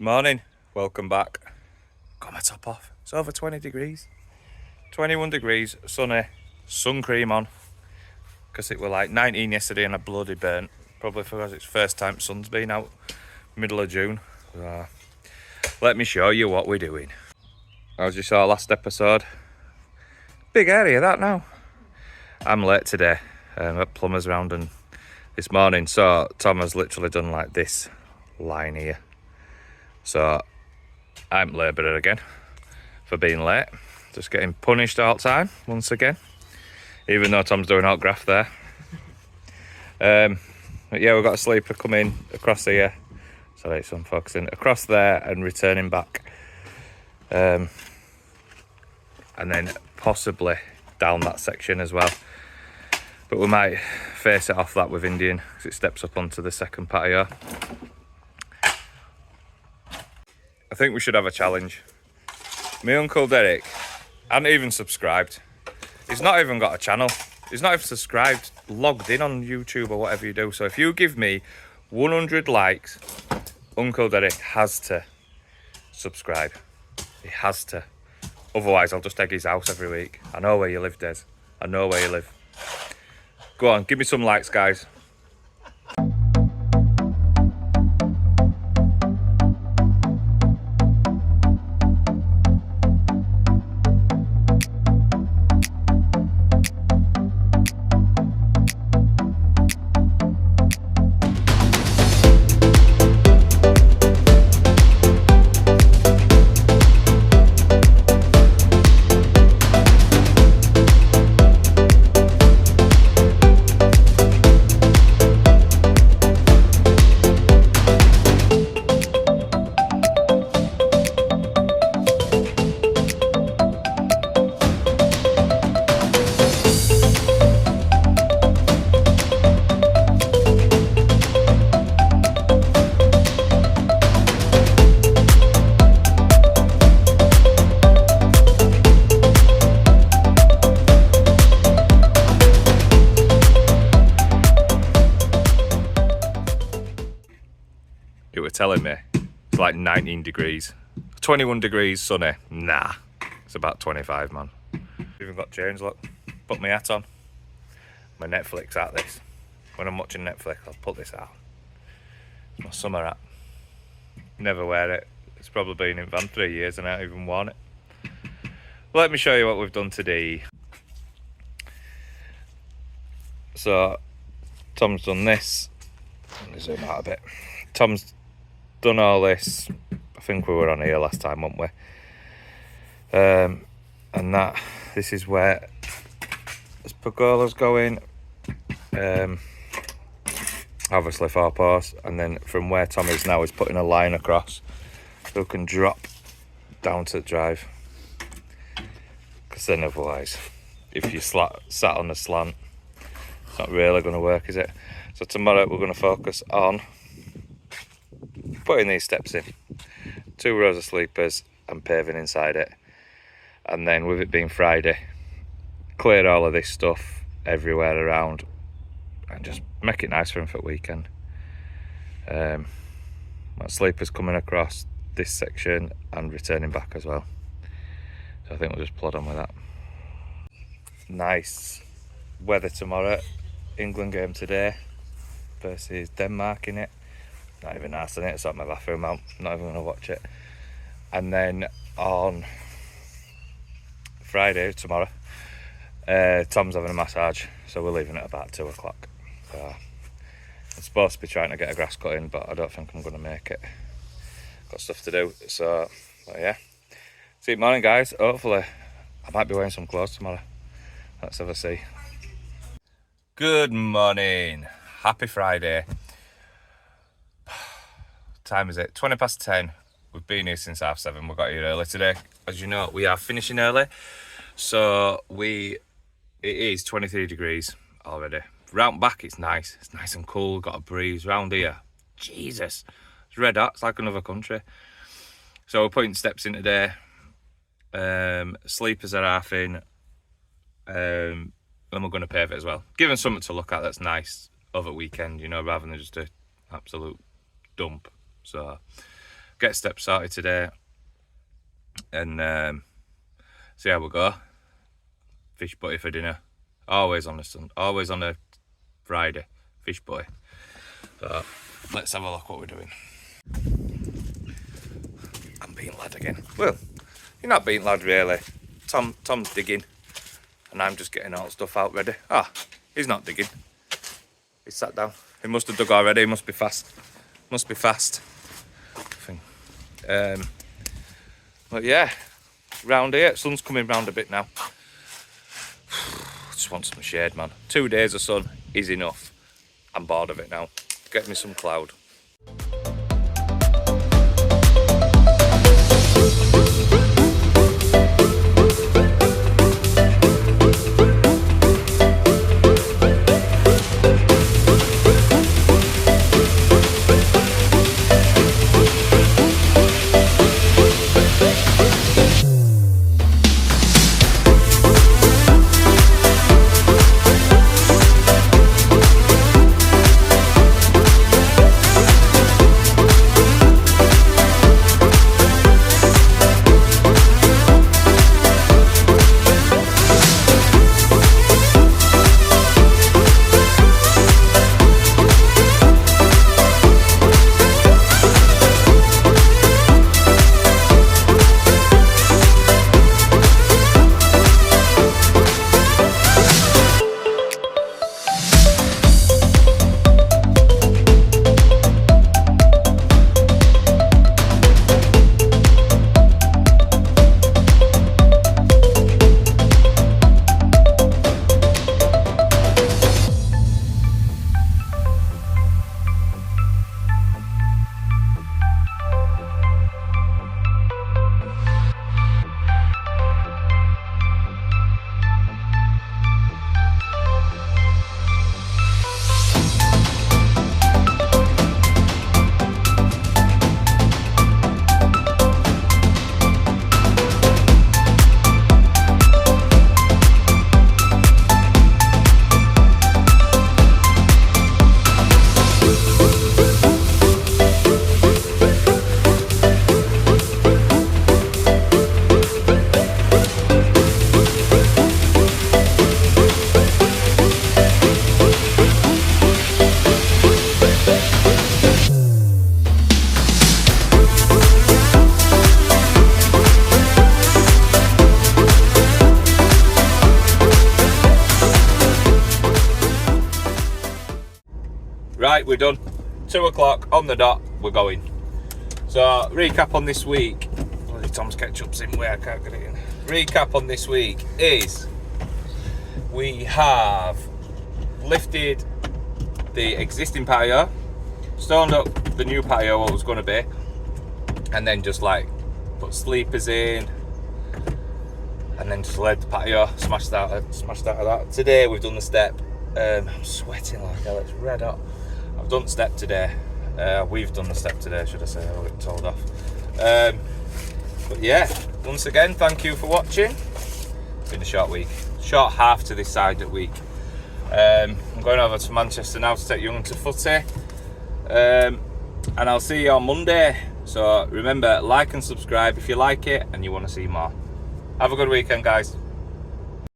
Morning, welcome back. Got my top off. It's over 20 degrees. 21 degrees, sunny, sun cream on. Because it were like 19 yesterday and I bloody burnt. Probably because it's first time sun's been out, middle of June. Let me show you what we're doing. As you saw last episode, big area that now. I'm late today, at Plumbers Round and this morning. So Tom has literally done like this line here. So I'm labourer again for being late. Just getting punished all the time once again. Even though Tom's doing out graft there. But yeah, we've got a sleeper coming across here. Sorry, it's unfocusing. Across there and returning back. And then possibly down that section as well. But we might face it off that with Indian because it steps up onto the second patio. I think we should have a challenge. My Uncle Derek hasn't even subscribed. He's not even got a channel. He's not even subscribed, logged in on YouTube or whatever you do. So if you give me 100 likes, Uncle Derek has to subscribe. He has to. Otherwise, I'll just egg his house every week. I know where you live, Des. I know where you live. Go on, give me some likes, guys. You were telling me it's like 19 degrees. 21 degrees sunny. Nah, it's about 25, man. Even got change, look. Put my hat on. My Netflix at this. When I'm watching Netflix, I'll put this out. It's my summer hat. Never wear it. It's probably been in van 3 years and I haven't even worn it. Let me show you what we've done today. So, Tom's done this. Let me zoom out a bit. Tom's done all this. I think we were on here last time, weren't we? And this is where this pergola's going. Obviously 4 posts, and then from where Tom is now, he's putting a line across so we can drop down to the drive. Because then otherwise, if you sat on a slant, it's not really going to work, is it? So tomorrow we're going to focus on putting these steps in, 2 rows of sleepers and paving inside it, and then with it being Friday, clear all of this stuff everywhere around and just make it nice for him for the weekend. My sleepers coming across this section and returning back as well, so I think we'll just plod on with that. Nice weather tomorrow. England game today versus Denmark in it. Not even nice in it, it's at my bathroom out. Not even going to watch it. And then on Friday, tomorrow, Tom's having a massage, so we're leaving at about 2 o'clock. So I'm supposed to be trying to get a grass cut in, but I don't think I'm going to make it. Got stuff to do, so but yeah. See you morning, guys. Hopefully, I might be wearing some clothes tomorrow. Let's have a see. Good morning. Happy Friday. Time is it? 20 past 10. We've been here since 7:30. We got here early today. As you know, we are finishing early. So it is 23 degrees already. Round back, it's nice. It's nice and cool. Got a breeze. Round here, Jesus, it's red hot. It's like another country. So we're putting steps in today. Sleepers are half in. And we're going to pave it as well. Give them something to look at that's nice over weekend, you know, rather than just an absolute dump. So get steps started today, and see how we go. Fish butty for dinner. Always on a Friday. Fish butty. So let's have a look what we're doing. I'm being lad again. Well, you're not being lad really. Tom's digging, and I'm just getting all stuff out ready. Ah, he's not digging. He's sat down. He must have dug already. He must be fast. Must be fast. But yeah, round here, sun's coming round a bit now. Just want some shade, man. 2 days of sun is enough. I'm bored of it now. Get me some cloud. Right, we're done. 2 o'clock on the dot, we're going. So, recap on this week. Bloody Tom's ketchup's in where I can't get it in. Recap on this week is we have lifted the existing patio, stoned up the new patio, what it was going to be, and then just like put sleepers in, and then just laid the patio, smashed out of that. Today we've done the step. I'm sweating like hell, it's red hot. I've done the step today. We've done the step today, should I say? I'll get told off. But yeah, once again, thank you for watching. It's been a short week. Short half to this side of the week. I'm going over to Manchester now to take Young to footy. And I'll see you on Monday. So remember, like and subscribe if you like it and you want to see more. Have a good weekend, guys.